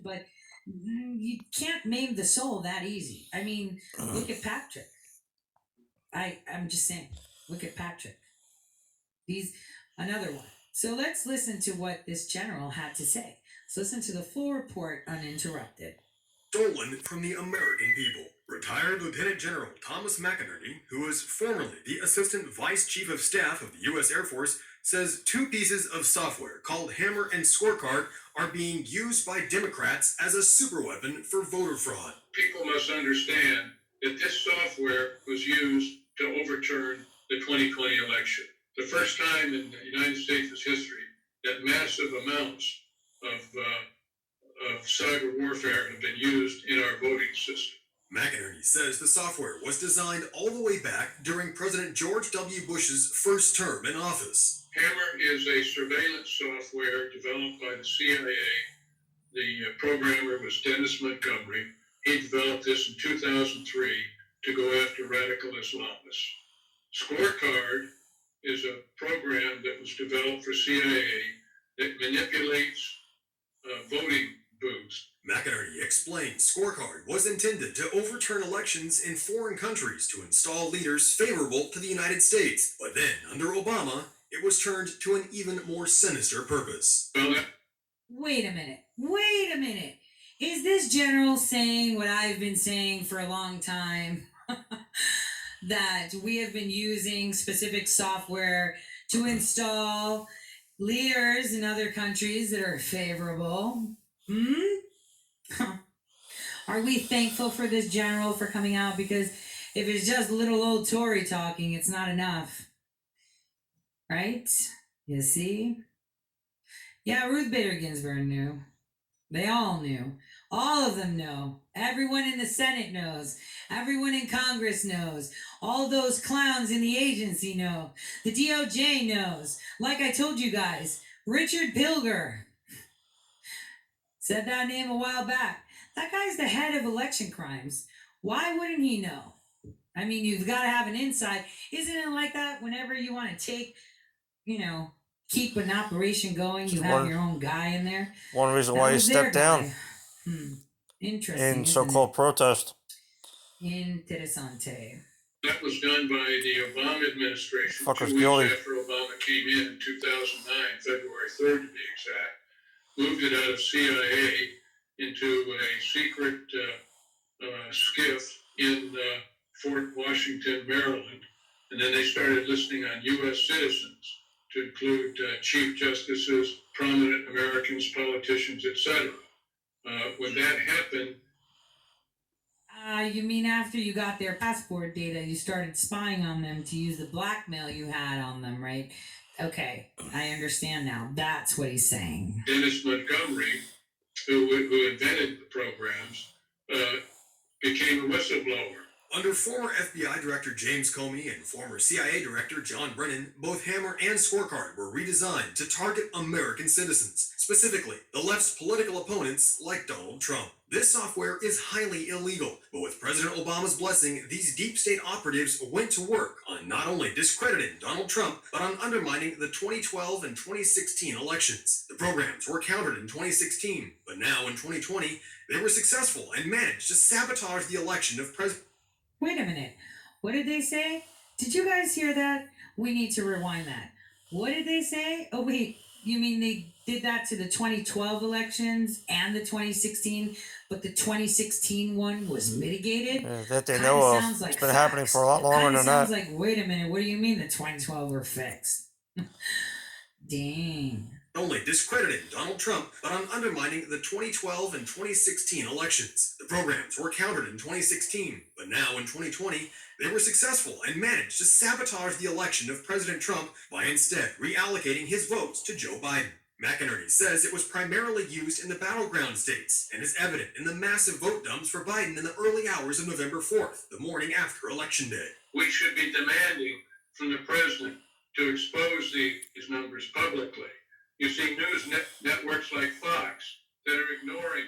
but you can't maim the soul that easy. I mean, look at Patrick. I'm just saying, look at Patrick. He's another one. So let's listen to what this general had to say. Let's listen to the full report uninterrupted. Stolen from the American people. Retired Lieutenant General Thomas McInerney, who was formerly the Assistant Vice Chief of Staff of the U.S. Air Force, says two pieces of software called Hammer and Scorecard are being used by Democrats as a superweapon for voter fraud. People must understand that this software was used to overturn the 2020 election. The first time in the United States' history that massive amounts of cyber warfare have been used in our voting system. McInerney says the software was designed all the way back during President George W. Bush's first term in office. Hammer is a surveillance software developed by the CIA. The programmer was Dennis Montgomery. He developed this in 2003 to go after radical Islamists. Scorecard is a program that was developed for CIA that manipulates voting booths. McInerney explained Scorecard was intended to overturn elections in foreign countries to install leaders favorable to the United States. But then, under Obama, it was turned to an even more sinister purpose. Wait a minute. Wait a minute. Is this general saying what I've been saying for a long time? That we have been using specific software to install leaders in other countries that are favorable? Are we thankful for this general for coming out? Because if it's just little old Tory talking, it's not enough. Right? You see? Yeah, Ruth Bader Ginsburg knew. They all knew. All of them know. Everyone in the Senate knows. Everyone in Congress knows. All those clowns in the agency know. The DOJ knows. Like I told you guys, Richard Pilger said that name a while back. That guy's the head of election crimes. Why wouldn't he know? I mean, you've got to have an insight. Isn't it like that whenever you want to take, keep an operation going, you have your own guy in there? One reason why he stepped down Interesting. in so-called protest. Interessante. That was done by the Obama administration. Fucker's 2 weeks guilty. after Obama came in 2009, February 3rd to be exact, moved it out of CIA into a secret skiff in Fort Washington, Maryland. And then they started listing on U.S. citizens to include chief justices, prominent Americans, politicians, etc. When that happened, you mean after you got their passport data, you started spying on them to use the blackmail you had on them, right? Okay, I understand now. That's what he's saying. Dennis Montgomery, who invented the programs, became a whistleblower. Under former FBI Director James Comey and former CIA Director John Brennan, both Hammer and Scorecard were redesigned to target American citizens, specifically the left's political opponents like Donald Trump. This software is highly illegal, but with President Obama's blessing, these deep state operatives went to work on not only discrediting Donald Trump, but on undermining the 2012 and 2016 elections. The programs were countered in 2016, but now in 2020, they were successful and managed to sabotage the election of President. Wait a minute. What did they say? Did you guys hear that? We need to rewind that. What did they say? Oh, wait. You mean they did that to the 2012 elections and the 2016, but the 2016 one was mitigated? Yeah, that they know of. It's been happening for a lot longer than that. Sounds like, wait a minute. What do you mean the 2012 were fixed? Dang. Only discrediting Donald Trump, but on undermining the 2012 and 2016 elections. The programs were countered in 2016, but now in 2020, they were successful and managed to sabotage the election of President Trump by instead reallocating his votes to Joe Biden. McInerney says it was primarily used in the battleground states and is evident in the massive vote dumps for Biden in the early hours of November 4th, the morning after Election Day. We should be demanding from the president to expose these numbers publicly. You see news networks like Fox that are ignoring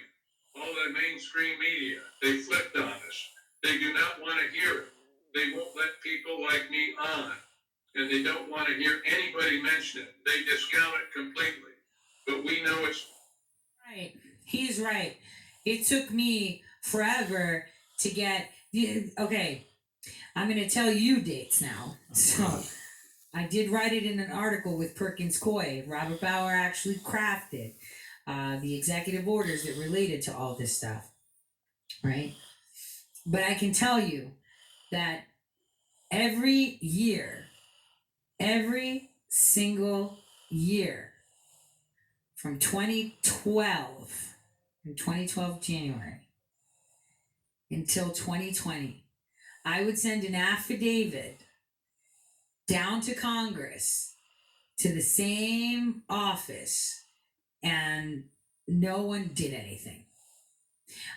all the mainstream media. They flipped on us. They do not want to hear it. They won't let people like me on, and they don't want to hear anybody mention it. They discount it completely. But we know it's right. He's right. It took me forever to get. Okay, I'm going to tell you dates now. So I did write it in an article with Perkins Coie. Robert Bauer actually crafted the executive orders that related to all this stuff, right? But I can tell you that every year, every single year from 2012 January until 2020, I would send an affidavit down to Congress to the same office, and no one did anything.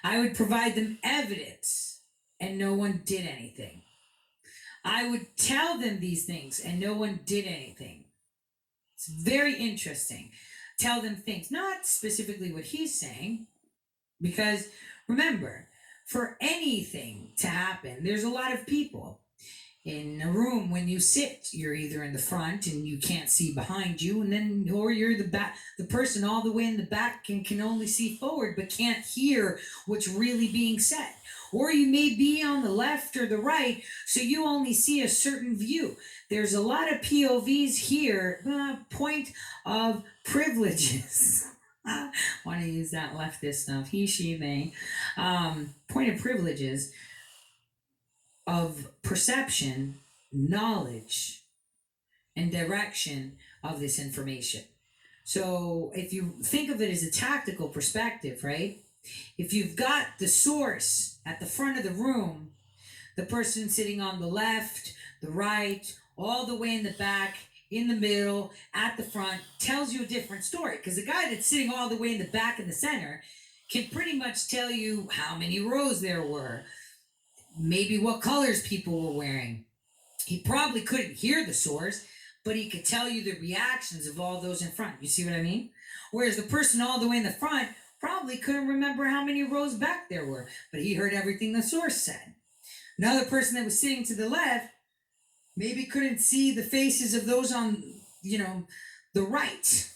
I would provide them evidence, and no one did anything. I would tell them these things, and no one did anything. It's very interesting. Tell them things, not specifically what he's saying, because remember, for anything to happen, there's a lot of people. In a room, when you sit, you're either in the front and you can't see behind you, and then or you're the person all the way in the back and can only see forward but can't hear what's really being said. Or you may be on the left or the right, so you only see a certain view. There's a lot of POVs here, point of privileges. I want to use that leftist stuff, he, she, they. Point of privileges of perception, knowledge, and direction of this information. So if you think of it as a tactical perspective, right? If you've got the source at the front of the room, the person sitting on the left, the right, all the way in the back, in the middle, at the front, tells you a different story. Because the guy that's sitting all the way in the back in the center can pretty much tell you how many rows there were, maybe what colors people were wearing. He probably couldn't hear the source, but he could tell you the reactions of all those in front. You see what I mean? Whereas the person all the way in the front probably couldn't remember how many rows back there were, but he heard everything the source said. Another person that was sitting to the left maybe couldn't see the faces of those on, the right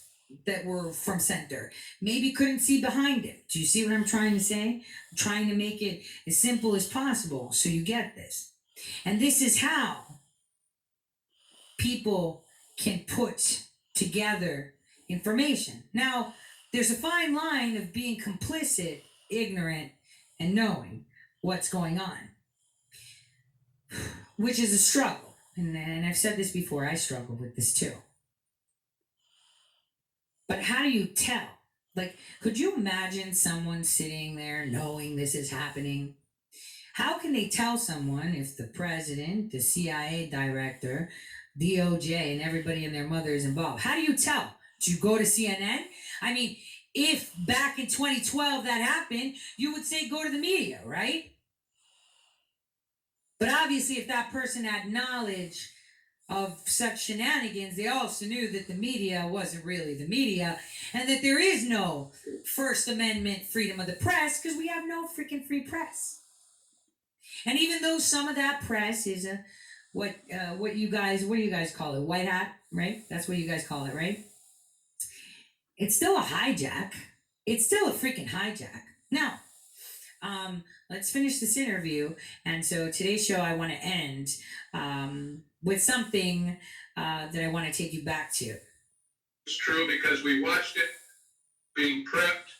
that were from center. Maybe couldn't see behind him. Do you see what I'm trying to say? I'm trying to make it as simple as possible so you get this. And this is how people can put together information. Now, there's a fine line of being complicit, ignorant, and knowing what's going on, which is a struggle. And I've said this before, I struggle with this too. But how do you tell? Like, could you imagine someone sitting there knowing this is happening? How can they tell someone if the president, the CIA director, DOJ, and everybody and their mother is involved? How do you tell? Do you go to CNN? I mean, if back in 2012 that happened, you would say go to the media, right? But obviously, if that person had knowledge of such shenanigans, they also knew that the media wasn't really the media, and that there is no First Amendment freedom of the press, because we have no freaking free press. And even though some of that press is what do you guys call it? White hat, right? That's what you guys call it, right? It's still a hijack. It's still a freaking hijack. Now, let's finish this interview. And so today's show, I want to end with something that I want to take you back to. It's true because we watched it being prepped.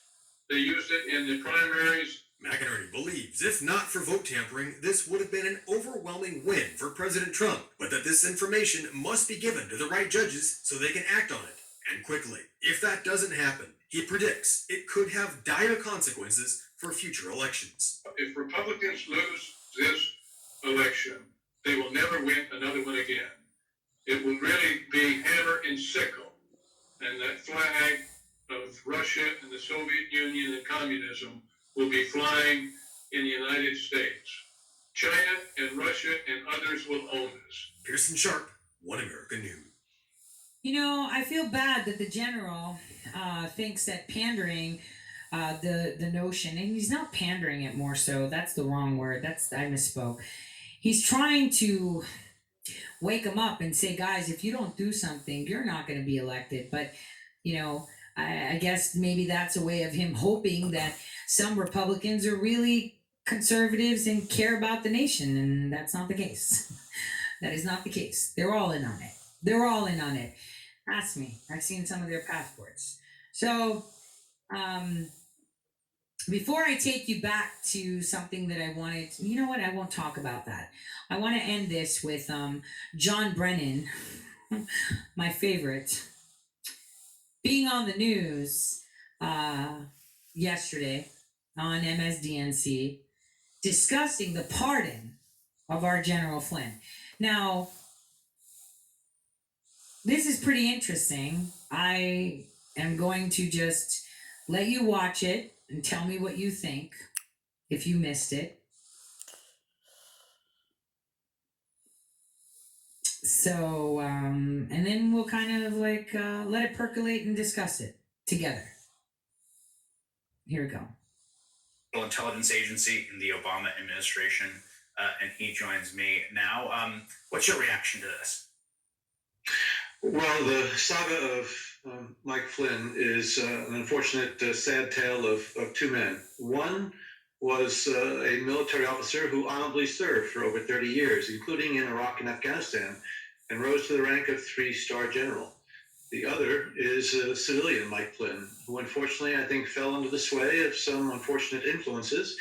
They used it in the primaries. McInerney believes if not for vote tampering, this would have been an overwhelming win for President Trump, but that this information must be given to the right judges so they can act on it, and quickly. If that doesn't happen, he predicts it could have dire consequences for future elections. If Republicans lose this election, they will never win another one again. It will really be hammer and sickle, and that flag of Russia and the Soviet Union and communism will be flying in the United States. China and Russia and others will own us. Pearson Sharp, One American News. I feel bad that the general thinks that pandering the notion, and he's not pandering it more so, that's the wrong word, I misspoke. He's trying to wake them up and say, guys, if you don't do something, you're not going to be elected. But, I guess maybe that's a way of him hoping that some Republicans are really conservatives and care about the nation, and that's not the case. That is not the case. They're all in on it. They're all in on it. Ask me. I've seen some of their passports. So, um, before I take you back to something that I wanted, you know what? I won't talk about that. I want to end this with John Brennan, my favorite, being on the news yesterday on MSDNC discussing the pardon of our General Flynn. Now, this is pretty interesting. I am going to just let you watch it and tell me what you think if you missed it. So, and then we'll kind of like let it percolate and discuss it together. Here we go. Intelligence agency in the Obama administration, and he joins me now. What's your reaction to this? Well, the saga of Mike Flynn is an unfortunate, sad tale of two men. One was a military officer who honorably served for over 30 years, including in Iraq and Afghanistan, and rose to the rank of 3-star general. The other is a civilian, Mike Flynn, who unfortunately I think fell under the sway of some unfortunate influences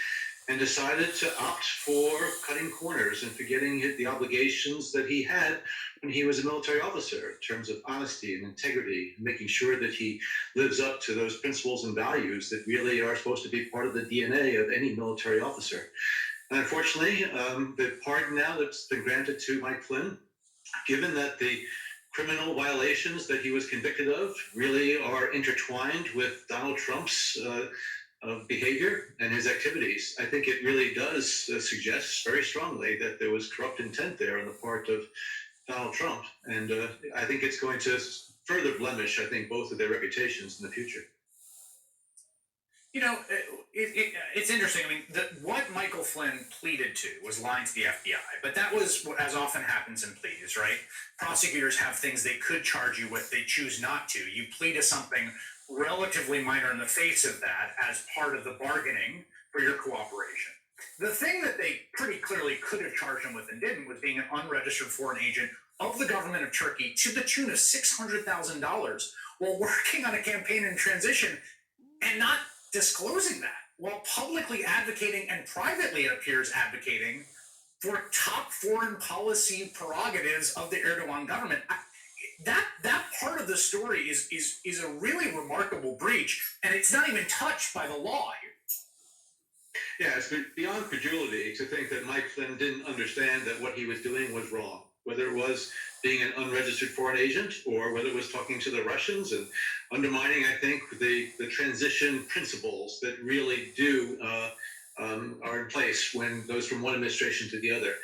and decided to opt for cutting corners and forgetting the obligations that he had when he was a military officer in terms of honesty and integrity, making sure that he lives up to those principles and values that really are supposed to be part of the DNA of any military officer. And unfortunately, the pardon now that's been granted to Mike Flynn, given that the criminal violations that he was convicted of really are intertwined with Donald Trump's behavior and his activities, I think it really does suggest very strongly that there was corrupt intent there on the part of Donald Trump. And I think it's going to further blemish, I think, both of their reputations in the future. You know, it's interesting. I mean, what Michael Flynn pleaded to was lying to the FBI, but that was, as often happens in pleas, right? Prosecutors have things they could charge you with, they choose not to. You plead to something relatively minor in the face of that as part of the bargaining for your cooperation. The thing that they pretty clearly could have charged him with and didn't was being an unregistered foreign agent of the government of Turkey to the tune of $600,000 while working on a campaign in transition and not disclosing that, while publicly advocating and privately, it appears, advocating for top foreign policy prerogatives of the Erdogan government. That part of the story is a really remarkable breach, and it's not even touched by the law here. Yeah, it's beyond credulity to think that Mike Flynn didn't understand that what he was doing was wrong, whether it was being an unregistered foreign agent or whether it was talking to the Russians and undermining, I think, the transition principles that really are in place when goes from one administration to the other.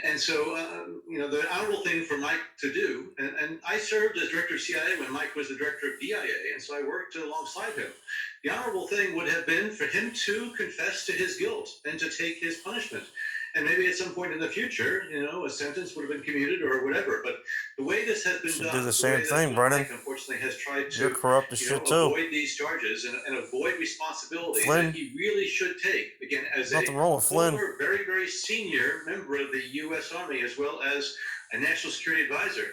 And so, the honorable thing for Mike to do, and I served as director of CIA when Mike was the director of DIA, and so I worked alongside him. The honorable thing would have been for him to confess to his guilt and to take his punishment. And maybe at some point in the future, a sentence would have been commuted or whatever. But the way this has been done, Do the same thing, Brennan. Mike, unfortunately, has tried to You're corrupt as shit too. avoid these charges and avoid responsibility Flynn. that he really should take. Again, as Nothing a wrong with Flynn. former, very, very senior member of the U.S. Army, as well as a national security advisor.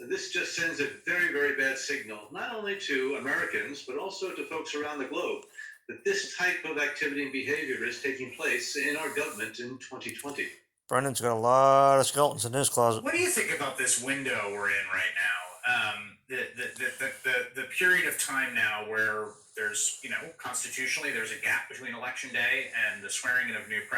This just sends a very, very bad signal, not only to Americans, but also to folks around the globe, that this type of activity and behavior is taking place in our government in 2020. Brennan's got a lot of skeletons in his closet. What do you think about this window we're in right now? The period of time now where there's, constitutionally, there's a gap between election day and the swearing in of new president.